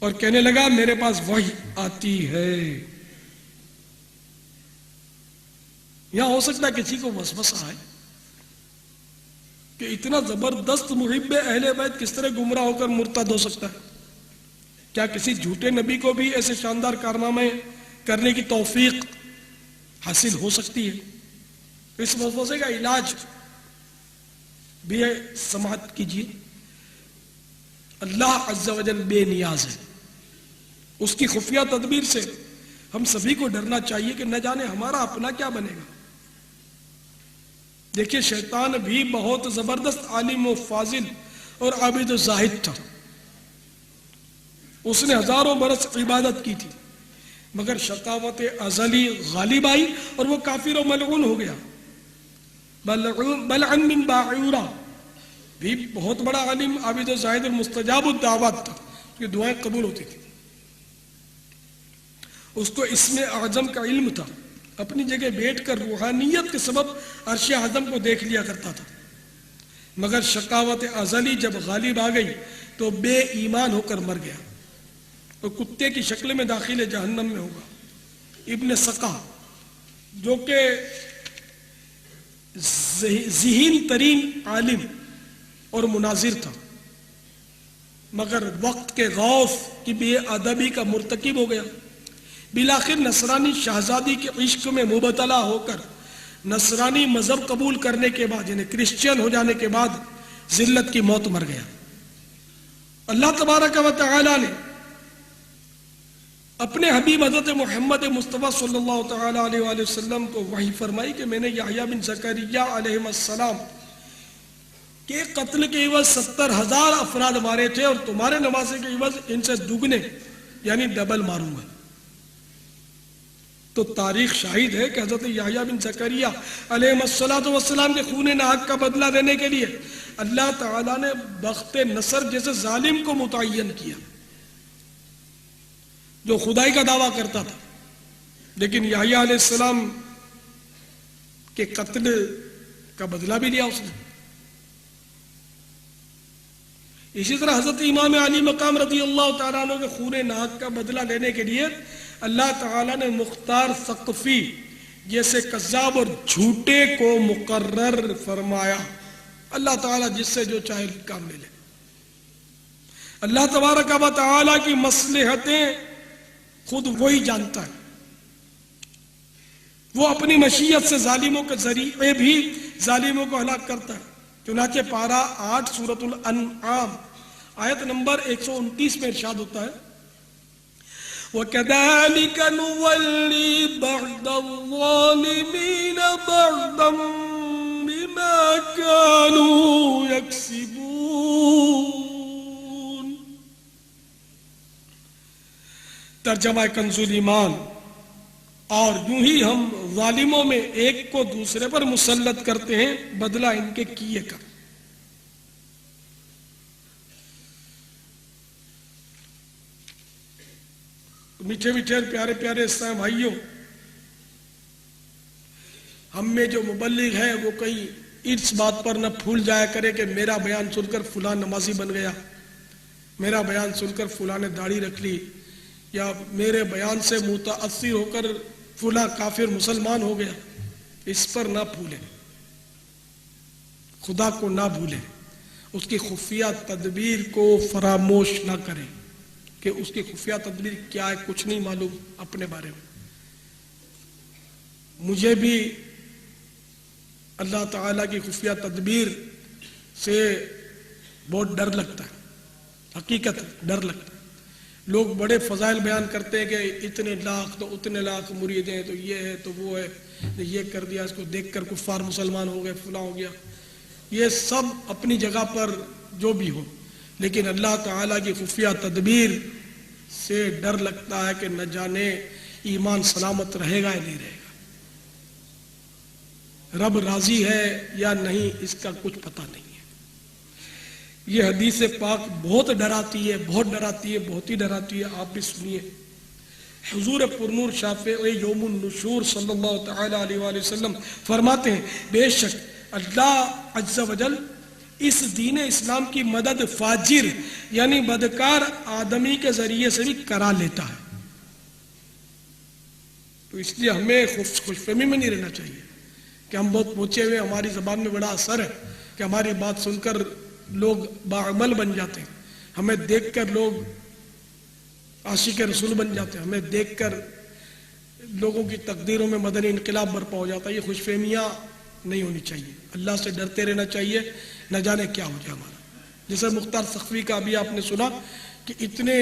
اور کہنے لگا میرے پاس وحی آتی ہے۔ یہاں ہو سکتا ہے کسی کو وسوسہ آئے کہ اتنا زبردست محب اہل بیت کس طرح گمراہ ہو کر مرتد ہو سکتا ہے؟ کیا کسی جھوٹے نبی کو بھی ایسے شاندار کارنامے کرنے کی توفیق حاصل ہو سکتی ہے؟ اس وسوسے کا علاج بھی ہے، سماعت کیجیے۔ اللہ عز و جل بے نیاز ہے، اس کی خفیہ تدبیر سے ہم سبھی کو ڈرنا چاہیے کہ نہ جانے ہمارا اپنا کیا بنے گا۔ دیکھیے شیطان بھی بہت زبردست عالم و فاضل اور عابد و زاہد تھا، اس نے ہزاروں برس عبادت کی تھی، مگر شقاوت ازلی غالب آئی اور وہ کافر و ملعون ہو گیا۔ بلعن بن باعورہ بھی بہت بڑا عالم، عابد و زاہد اور مستجاب الدعوات تھا، اس کی دعائیں قبول ہوتی تھی، اس کو اسم اعظم کا علم تھا، اپنی جگہ بیٹھ کر روحانیت کے سبب عرش اعظم کو دیکھ لیا کرتا تھا، مگر شقاوت ازلی جب غالب آ گئی تو بے ایمان ہو کر مر گیا اور کتے کی شکل میں داخل جہنم میں ہوگا۔ ابن سقا جو کہ ذہین ترین عالم اور مناظر تھا، مگر وقت کے غوث کی بے ادبی کا مرتکب ہو گیا، بالآخر نصرانی شہزادی کے عشق میں مبتلا ہو کر نصرانی مذہب قبول کرنے کے بعد، یعنی کرسچین ہو جانے کے بعد ذلت کی موت مر گیا۔ اللہ تبارک و تعالی نے اپنے حبیب حضرت محمد مصطفیٰ صلی اللہ تعالی علیہ وآلہ وسلم کو وحی فرمائی کہ میں نے یحییٰ بن زکریا علیہ السلام کے قتل کے عوض 70,000 افراد مارے تھے، اور تمہارے نواسے کے عوض ان سے دگنے یعنی ڈبل ماروں گا۔ تو تاریخ شاہد ہے کہ حضرت یحییٰ بن زکریا علیہ السلام کے خون ناحق کا بدلہ لینے کے لیے اللہ تعالیٰ نے بخت نصر جیسے ظالم کو متعین کیا جو خدائی کا دعویٰ کرتا تھا، لیکن یحییٰ علیہ السلام کے قتل کا بدلہ بھی لیا اس نے۔ اسی طرح حضرت امام علی مقام رضی اللہ تعالیٰ عنہ کے خون ناحق کا بدلہ لینے کے لیے اللہ تعالیٰ نے مختار ثقفی جیسے کذاب اور جھوٹے کو مقرر فرمایا۔ اللہ تعالیٰ جس سے جو چاہے کام لے لے۔ اللہ تبارک و تعالیٰ کی مصلحتیں خود وہی جانتا ہے، وہ اپنی مشیت سے ظالموں کے ذریعے بھی ظالموں کو ہلاک کرتا ہے۔ چنانچہ پارہ 8 سورۃ الانعام آیت نمبر 129 میں ارشاد ہوتا ہے وَكَذَلِكَ نُوَلِّي بَعْضَ الظَّالِمِينَ بَعْضًا بِمَا كَانُوا يَكْسِبُونَ۔ ترجمہ کنز ایمان، اور یوں ہی ہم ظالموں میں ایک کو دوسرے پر مسلط کرتے ہیں بدلہ ان کے کیے کا۔ میٹھے میٹھے پیارے پیارے اسلام بھائیوں، ہم میں جو مبلغ ہے وہ کہیں اس بات پر نہ پھول جایا کرے کہ میرا بیان سن کر فلاں نمازی بن گیا، میرا بیان سن کر فلاں نے داڑھی رکھ لی، یا میرے بیان سے متاثر ہو کر فلاں کافر مسلمان ہو گیا۔ اس پر نہ پھولیں، خدا کو نہ بھولیں، اس کی خفیہ تدبیر کو فراموش نہ کریں کہ اس کی خفیہ تدبیر کیا ہے، کچھ نہیں معلوم اپنے بارے میں۔ مجھے بھی اللہ تعالیٰ کی خفیہ تدبیر سے بہت ڈر لگتا ہے، حقیقت ڈر لگتا ہے۔ لوگ بڑے فضائل بیان کرتے ہیں کہ اتنے لاکھ تو اتنے لاکھ مرید ہیں، تو یہ ہے تو وہ ہے، یہ کر دیا، اس کو دیکھ کر کفار مسلمان ہو گئے، فلاں ہو گیا۔ یہ سب اپنی جگہ پر جو بھی ہو، لیکن اللہ تعالیٰ کی خفیہ تدبیر سے ڈر لگتا ہے کہ نہ جانے ایمان سلامت رہے گا یا نہیں رہے گا، رب راضی ہے یا نہیں اس کا کچھ پتہ نہیں ہے۔ یہ حدیث پاک بہت ڈراتی ہے، بہت ڈراتی ہے، بہت ہی ڈراتی ہے، آپ بھی سنیے۔ حضور پرنور شافع یوم النشور صلی اللہ تعالی علیہ وآلہ وسلم فرماتے ہیں بے شک اللہ عز و جل اس دین اسلام کی مدد فاجر یعنی بدکار آدمی کے ذریعے سے بھی کرا لیتا ہے. تو اس لیے ہمیں خوش فہمی میں نہیں رہنا چاہیے کہ ہم بہت پہنچے ہوئے، ہماری زبان میں بڑا اثر ہے کہ ہماری بات سن کر لوگ باعمل بن جاتے ہیں، ہمیں دیکھ کر لوگ عاشق رسول بن جاتے ہیں، ہمیں دیکھ کر لوگوں کی تقدیروں میں مدنی انقلاب برپا ہو جاتا ہے. یہ خوش فہمیاں نہیں ہونی چاہیے. اللہ سے ڈرتے رہنا چاہیے، نہ جانے کیا ہو جائے ہمارا. جیسے مختار سقفی کا بھی آپ نے سنا کہ اتنے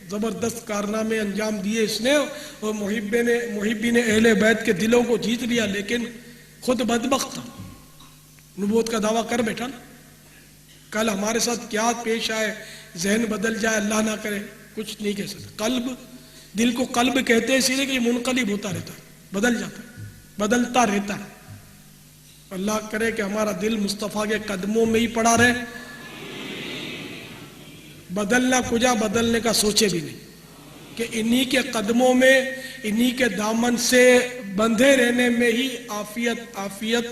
زبردست کارنامے انجام دیے اس نے، اور محبین اہل بیت کے دلوں کو جیت لیا، لیکن خود بدبخت تھا، نبوت کا دعویٰ کر بیٹھا. کل ہمارے ساتھ کیا پیش آئے، ذہن بدل جائے، اللہ نہ کرے، کچھ نہیں کہہ سکتے. قلب، دل کو قلب کہتے ہیں اسی لیے کہ یہ منقلب ہوتا رہتا ہے، بدل جاتا ہے، بدلتا رہتا ہے. اللہ کرے کہ ہمارا دل مصطفیٰ کے قدموں میں ہی پڑا رہے، بدلنا کجا بدلنے کا سوچے بھی نہیں، کہ انہی کے قدموں میں، انہی کے دامن سے بندھے رہنے میں ہی عافیت عافیت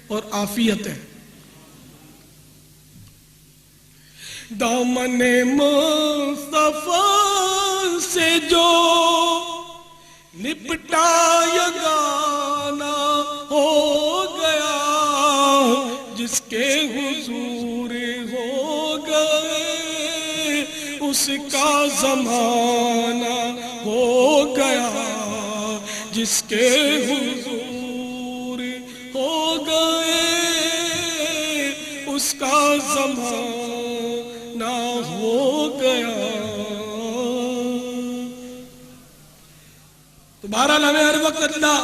اور عافیت ہے. دامن مصطفیٰ سے جو لپٹا یگانہ ہو گیا، جس کے حضور ہو گئے اس کا زمانہ ہو گیا، جس کے حضور ہو گئے اس کا زمانہ ہو گیا. تو بہرحال ہمیں ہر وقت اللہ